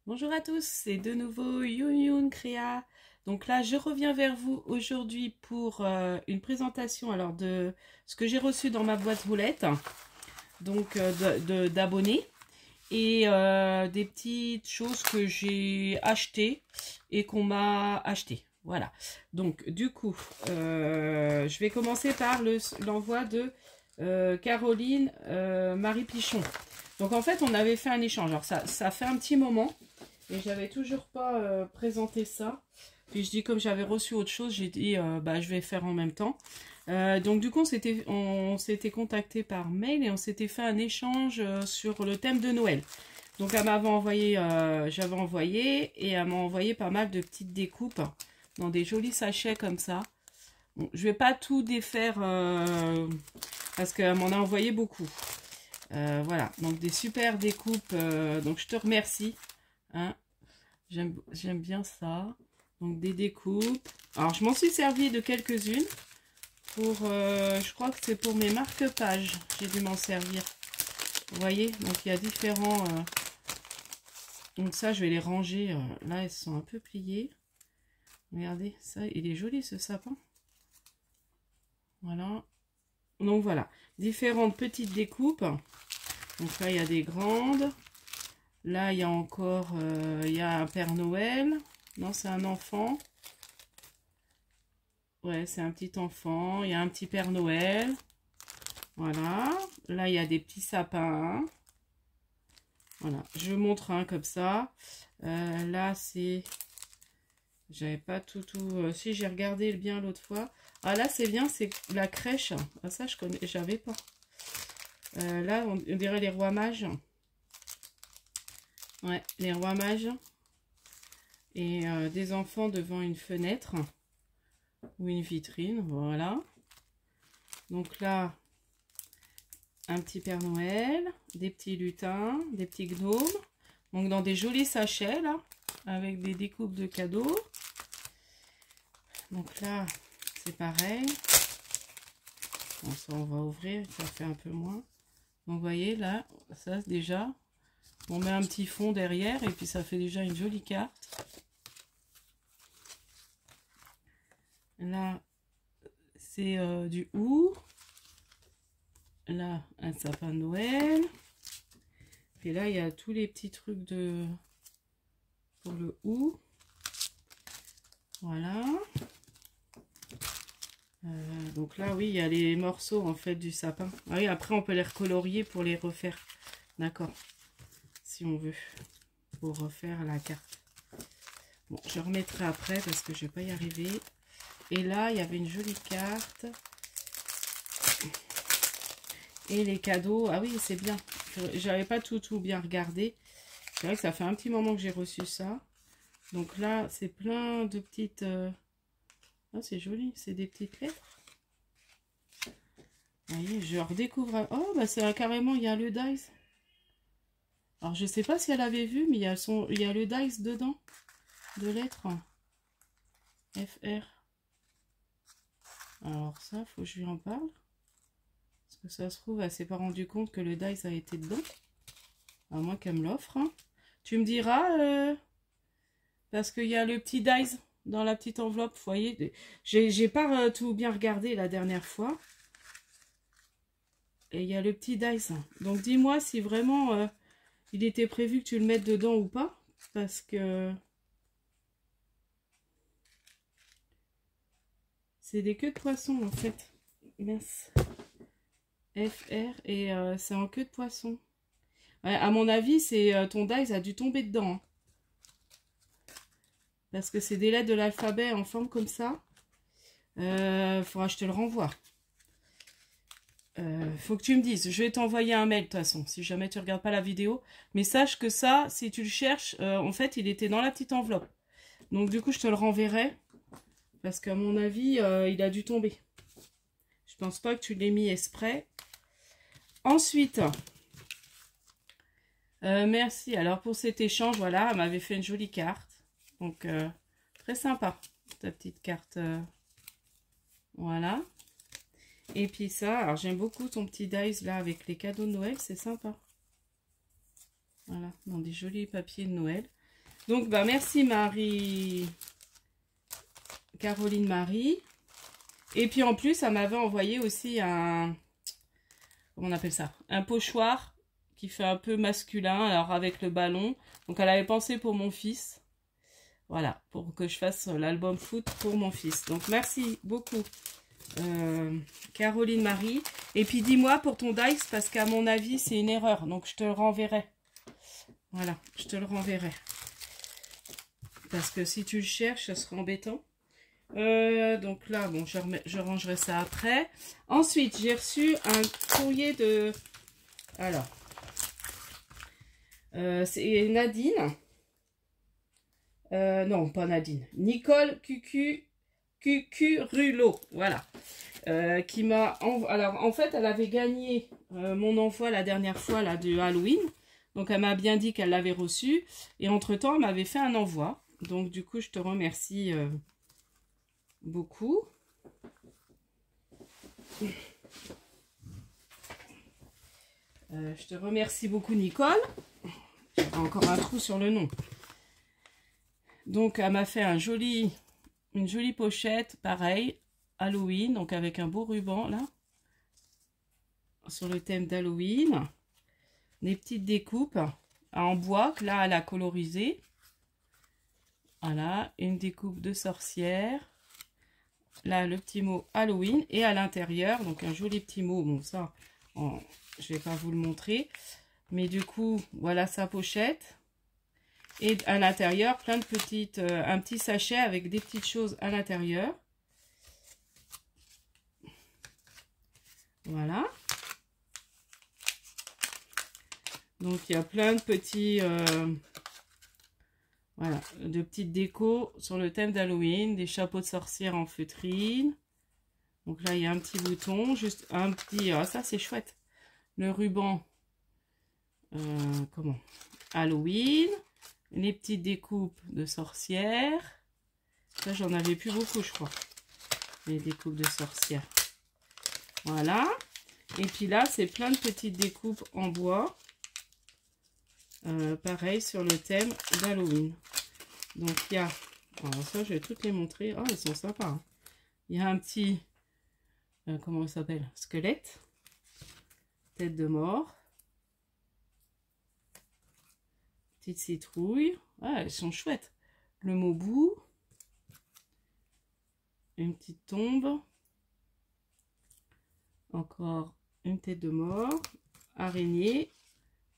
Bonjour à tous, c'est de nouveau Youn Créa. Donc là, je reviens vers vous aujourd'hui pour une présentation alors de ce que j'ai reçu dans ma boîte roulette, donc d'abonnés et des petites choses que j'ai achetées et qu'on m'a acheté. Voilà. Donc du coup, je vais commencer par l'envoi de Caroline Marie Pichon. Donc en fait, on avait fait un échange. Alors ça fait un petit moment. Et j'avais toujours pas présenté ça. Puis je dis comme j'avais reçu autre chose, j'ai dit je vais faire en même temps. Donc du coup on s'était contacté par mail et on s'était fait un échange sur le thème de Noël. Donc elle m'avait envoyé, j'avais envoyé et elle m'a envoyé pas mal de petites découpes dans des jolis sachets comme ça. Bon, je vais pas tout défaire parce qu'elle m'en a envoyé beaucoup. Voilà, donc des super découpes. Donc je te remercie. Hein, j'aime bien ça. Donc des découpes. Alors je m'en suis servi de quelques-unes pour je crois que c'est pour mes marque-pages. J'ai dû m'en servir. Vous voyez, donc il y a différents donc ça je vais les ranger. Là elles sont un peu pliées. Regardez ça, il est joli ce sapin. Voilà. Donc voilà, différentes petites découpes. Donc là il y a des grandes. Là, il y a encore il y a un Père Noël. Non, c'est un enfant. Ouais, c'est un petit enfant. Il y a un petit Père Noël. Voilà. Là, il y a des petits sapins. Voilà. Je montre un comme ça. Là, c'est... J'avais pas tout... Si, j'ai regardé bien l'autre fois. Ah, là, c'est bien. C'est la crèche. Ah, ça, je connais... J'avais pas. Là, on dirait les rois mages. Ouais, les rois mages. Et des enfants devant une fenêtre ou une vitrine, voilà. Donc là, un petit Père Noël, des petits lutins, des petits gnomes. Donc dans des jolis sachets là, avec des découpes de cadeaux. Donc là, c'est pareil. Bon, ça on va ouvrir, ça fait un peu moins. Donc vous voyez là, ça déjà, on met un petit fond derrière et puis ça fait déjà une jolie carte. Là, c'est du hou. Là, un sapin de Noël. Et là, il y a tous les petits trucs pour le hou. Voilà. Donc là, oui, il y a les morceaux en fait du sapin. Ah oui, après, on peut les recolorier pour les refaire. D'accord. Si on veut. Pour refaire la carte. Bon, je remettrai après parce que je ne vais pas y arriver. Et là, il y avait une jolie carte. Et les cadeaux. Ah oui, c'est bien. J'avais pas tout bien regardé. C'est vrai que ça fait un petit moment que j'ai reçu ça. Donc là, c'est plein de petites... Ah, c'est joli. C'est des petites lettres. Vous voyez, je redécouvre... Oh, bah c'est carrément, il y a le dice. Alors, je sais pas si elle avait vu, mais il y a le dice dedans. De lettres. FR. Alors ça, faut que je lui en parle. Parce que ça se trouve, elle s'est pas rendu compte que le dice a été dedans. À moins qu'elle me l'offre. Hein. Tu me diras, parce qu'il y a le petit dice dans la petite enveloppe. Vous voyez, j'ai pas tout bien regardé la dernière fois. Et il y a le petit dice. Donc dis-moi si vraiment il était prévu que tu le mettes dedans ou pas. Parce que c'est des queues de poisson en fait. Mince. FR et c'est en queue de poisson. Ouais, à mon avis, c'est ton dice a dû tomber dedans. Hein. Parce que c'est des lettres de l'alphabet en forme comme ça. Faudra que je te le renvoie. Faut que tu me dises. Je vais t'envoyer un mail de toute façon, si jamais tu regardes pas la vidéo. Mais sache que ça, si tu le cherches, en fait, il était dans la petite enveloppe. Donc du coup, je te le renverrai. Parce qu'à mon avis, il a dû tomber. Je pense pas que tu l'aies mis exprès. Ensuite, merci. Alors pour cet échange, voilà, elle m'avait fait une jolie carte. Donc très sympa, ta petite carte. Voilà. Et puis ça, alors j'aime beaucoup ton petit dice là avec les cadeaux de Noël, c'est sympa. Voilà, dans des jolis papiers de Noël. Donc, bah, merci Marie, Caroline Marie. Et puis en plus, elle m'avait envoyé aussi un, comment on appelle ça? Un pochoir qui fait un peu masculin, alors avec le ballon. Donc elle avait pensé pour mon fils. Voilà, pour que je fasse l'album foot pour mon fils. Donc merci beaucoup, Caroline Marie. Et puis dis-moi pour ton dice, parce qu'à mon avis, c'est une erreur. Donc je te le renverrai. Voilà, je te le renverrai. Parce que si tu le cherches, ça sera embêtant. Donc là, bon, je rangerai ça après. Ensuite, j'ai reçu un courrier de... Alors, c'est Nadine. Non, pas Nadine. Nicole Cucurullo. Voilà. Qui m'a... Alors, en fait, elle avait gagné mon envoi la dernière fois, là, de Halloween. Donc, elle m'a bien dit qu'elle l'avait reçu. Et entre-temps, elle m'avait fait un envoi. Donc, du coup, je te remercie beaucoup. Je te remercie beaucoup, Nicole. J'ai encore un trou sur le nom. Donc, elle m'a fait une jolie pochette, pareil, Halloween. Donc, avec un beau ruban, là, sur le thème d'Halloween. Des petites découpes en bois, que là, elle a colorisé. Voilà, une découpe de sorcière. Là, le petit mot Halloween. Et à l'intérieur, donc un joli petit mot. Bon, ça, je vais pas vous le montrer. Mais du coup, voilà sa pochette. Et à l'intérieur, plein de petites... un petit sachet avec des petites choses à l'intérieur. Voilà. Donc, il y a plein de petits... voilà, de petites décos sur le thème d'Halloween. Des chapeaux de sorcière en feutrine. Donc là, il y a un petit bouton. Juste un petit... Ah, ça, c'est chouette. Le ruban... comment? Halloween. Les petites découpes de sorcières. Ça, j'en avais plus beaucoup, je crois. Les découpes de sorcières. Voilà. Et puis là, c'est plein de petites découpes en bois. Pareil, sur le thème d'Halloween. Donc, il y a... Alors ça, je vais toutes les montrer. Oh, elles sont sympas. Hein. Il y a un petit... comment ça s'appelle? Squelette. Tête de mort. Petite citrouille. Ah, elles sont chouettes. Le mobou. Une petite tombe. Encore une tête de mort. Araignée.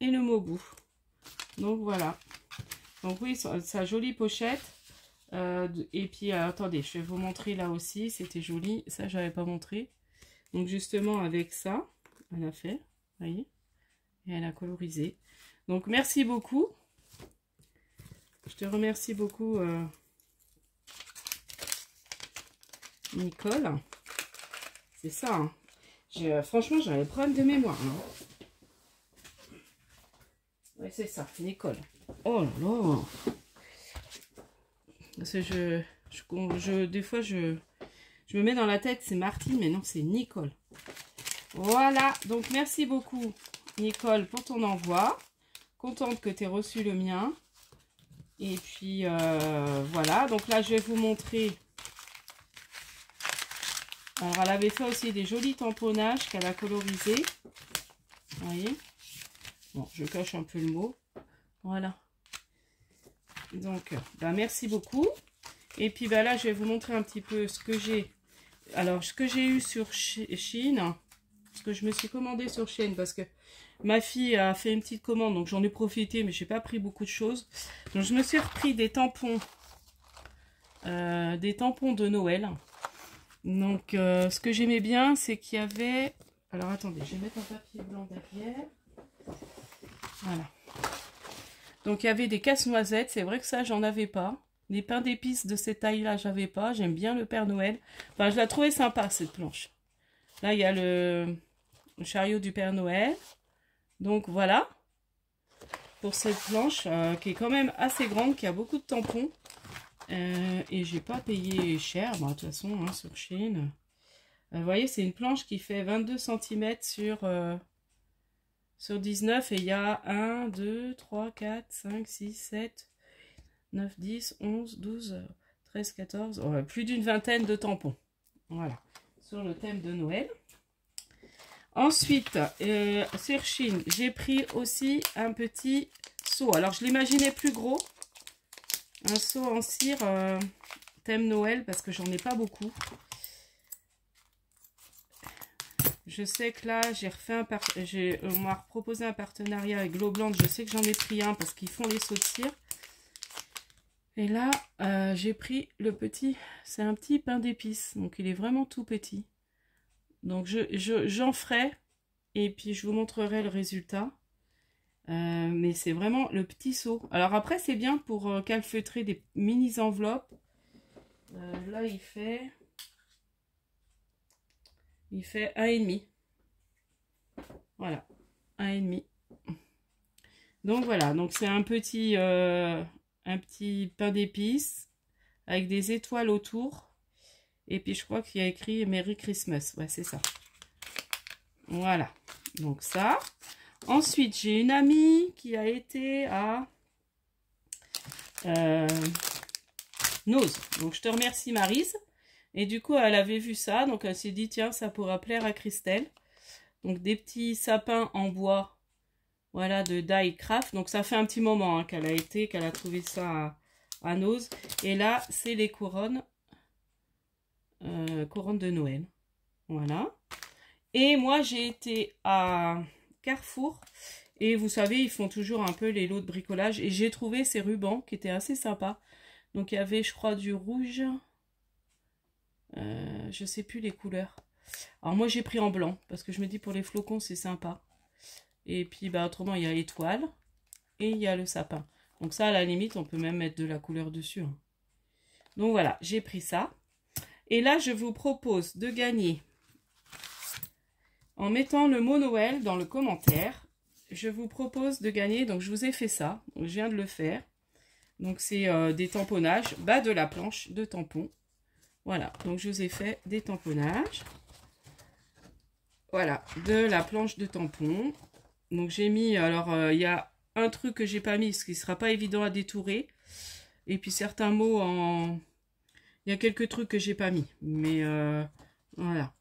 Et le mobou. Donc voilà. Donc oui, sa jolie pochette. Et puis attendez, je vais vous montrer là aussi. C'était joli. Ça, j'avais pas montré. Donc justement avec ça, elle a fait. Vous voyez. Et elle a colorisé. Donc merci beaucoup. Je te remercie beaucoup, Nicole. C'est ça. Hein. Franchement, j'avais un problème de mémoire. Hein. Oui, c'est ça, Nicole. Oh là là. Parce que des fois, je me mets dans la tête, c'est Martine, mais non, c'est Nicole. Voilà. Donc, merci beaucoup, Nicole, pour ton envoi. Contente que tu aies reçu le mien. Et puis, voilà. Donc là, je vais vous montrer. Alors, elle avait fait aussi des jolis tamponnages qu'elle a colorisés. Vous voyez? Bon, je cache un peu le mot. Voilà. Donc, bah, merci beaucoup. Et puis, bah, là, je vais vous montrer un petit peu ce que j'ai. Alors, ce que j'ai eu sur Shein. Ce que je me suis commandé sur Shein. Parce que ma fille a fait une petite commande. Donc, j'en ai profité. Mais je n'ai pas pris beaucoup de choses. Donc, je me suis repris des tampons. Des tampons de Noël. Donc, ce que j'aimais bien, c'est qu'il y avait... Alors, attendez, je vais mettre un papier blanc derrière. Voilà. Donc, il y avait des casse-noisettes. C'est vrai que ça, j'en avais pas. Les pains d'épices de cette taille-là, j'avais pas. J'aime bien le Père Noël. Enfin, je la trouvais sympa, cette planche. Là, il y a le chariot du Père Noël. Donc, voilà. Pour cette planche, qui est quand même assez grande, qui a beaucoup de tampons. Et j'ai pas payé cher. Bon, de toute façon, hein, sur Shein. Vous voyez, c'est une planche qui fait 22 cm sur 19. Et il y a 1, 2, 3, 4, 5, 6, 7... 9, 10, 11, 12, 13, 14, plus d'une vingtaine de tampons. Voilà, sur le thème de Noël. Ensuite, sur Shein, j'ai pris aussi un petit seau. Alors, je l'imaginais plus gros. Un seau en cire thème Noël parce que j'en ai pas beaucoup. Je sais que là, on m'a proposé un partenariat avec Globland. Je sais que j'en ai pris un parce qu'ils font les seaux de cire. Et là, j'ai pris le petit, c'est un petit pain d'épices. Donc, il est vraiment tout petit. Donc, j'en ferai et puis je vous montrerai le résultat. Mais c'est vraiment le petit seau. Alors après, c'est bien pour calfeutrer des mini enveloppes. Là, il fait 1,5. Voilà, 1,5. Donc voilà, donc c'est un petit pain d'épices avec des étoiles autour. Et puis je crois qu'il y a écrit Merry Christmas. Ouais, c'est ça. Voilà, donc ça. Ensuite, j'ai une amie qui a été à Nose. Donc, je te remercie, Maryse. Et du coup, elle avait vu ça. Donc, elle s'est dit, tiens, ça pourra plaire à Christelle. Donc, des petits sapins en bois. Voilà, de Die Craft. Donc, ça fait un petit moment hein, qu'elle a trouvé ça à Nose. Et là, c'est les couronnes. Couronnes de Noël. Voilà. Et moi, j'ai été à Carrefour et vous savez ils font toujours un peu les lots de bricolage et j'ai trouvé ces rubans qui étaient assez sympas. Donc il y avait je crois du rouge, je sais plus les couleurs. Alors moi j'ai pris en blanc parce que je me dis pour les flocons c'est sympa. Et puis bah autrement il y a l'étoile et il y a le sapin. Donc ça à la limite on peut même mettre de la couleur dessus hein. Donc voilà, j'ai pris ça et là je vous propose de gagner en mettant le mot Noël dans le commentaire. Je vous propose de gagner, donc je vous ai fait ça, donc je viens de le faire. Donc c'est des tamponnages, bas de la planche de tampons. Voilà, donc je vous ai fait des tamponnages. Voilà, de la planche de tampons. Donc j'ai mis, alors il y a un truc que j'ai pas mis, ce qui ne sera pas évident à détourer. Et puis certains mots en... Il y a quelques trucs que j'ai pas mis, mais voilà.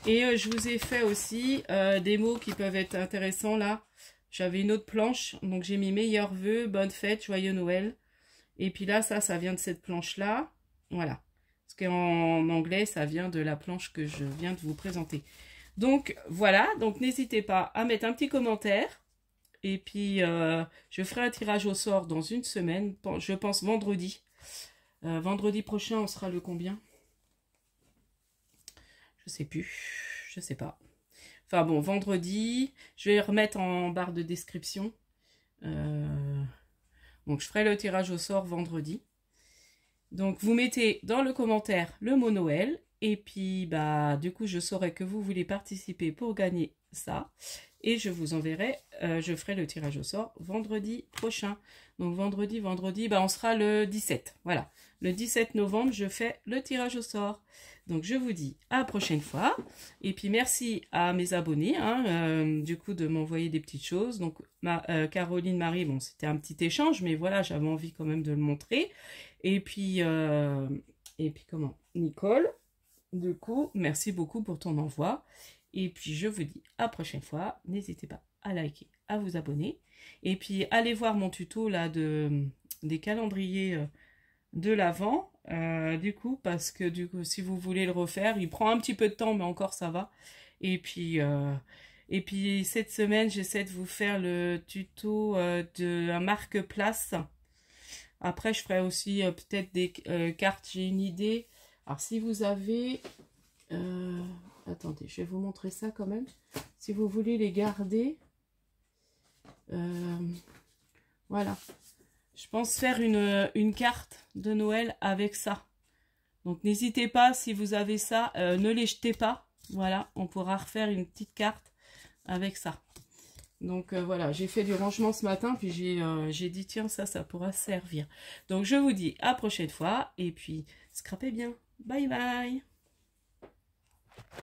Et je vous ai fait aussi des mots qui peuvent être intéressants là. J'avais une autre planche, donc j'ai mis meilleurs vœux, bonne fête, joyeux Noël. Et puis là, ça vient de cette planche-là. Voilà. Parce qu'en anglais, ça vient de la planche que je viens de vous présenter. Donc voilà, donc n'hésitez pas à mettre un petit commentaire. Et puis je ferai un tirage au sort dans une semaine, je pense vendredi. Vendredi prochain, on sera le combien ? Je sais plus, je sais pas. Enfin bon, vendredi, je vais remettre en barre de description. Donc je ferai le tirage au sort vendredi. Donc vous mettez dans le commentaire le mot Noël. Et puis bah du coup je saurai que vous voulez participer pour gagner ça. Et je vous enverrai, je ferai le tirage au sort vendredi prochain. Donc vendredi, bah on sera le 17. Voilà, le 17 novembre, je fais le tirage au sort. Donc je vous dis à la prochaine fois. Et puis merci à mes abonnés, hein, du coup de m'envoyer des petites choses. Donc Caroline, Marie, bon c'était un petit échange, mais voilà, j'avais envie quand même de le montrer. Et puis comment Nicole, du coup, merci beaucoup pour ton envoi. Et puis je vous dis à la prochaine fois. N'hésitez pas à liker, à vous abonner. Et puis allez voir mon tuto là des calendriers de l'Avent. Du coup, parce que du coup, si vous voulez le refaire, il prend un petit peu de temps, mais encore ça va. Et puis cette semaine, j'essaie de vous faire le tuto de un marque-place. Après, je ferai aussi peut-être des cartes, j'ai une idée. Alors, si vous avez... attendez, je vais vous montrer ça quand même. Si vous voulez les garder... voilà. Je pense faire une carte de Noël avec ça. Donc, n'hésitez pas, si vous avez ça, ne les jetez pas. Voilà, on pourra refaire une petite carte avec ça. Donc voilà, j'ai fait du rangement ce matin, puis j'ai dit tiens ça pourra servir. Donc je vous dis à la prochaine fois, et puis scrapez bien. Bye bye.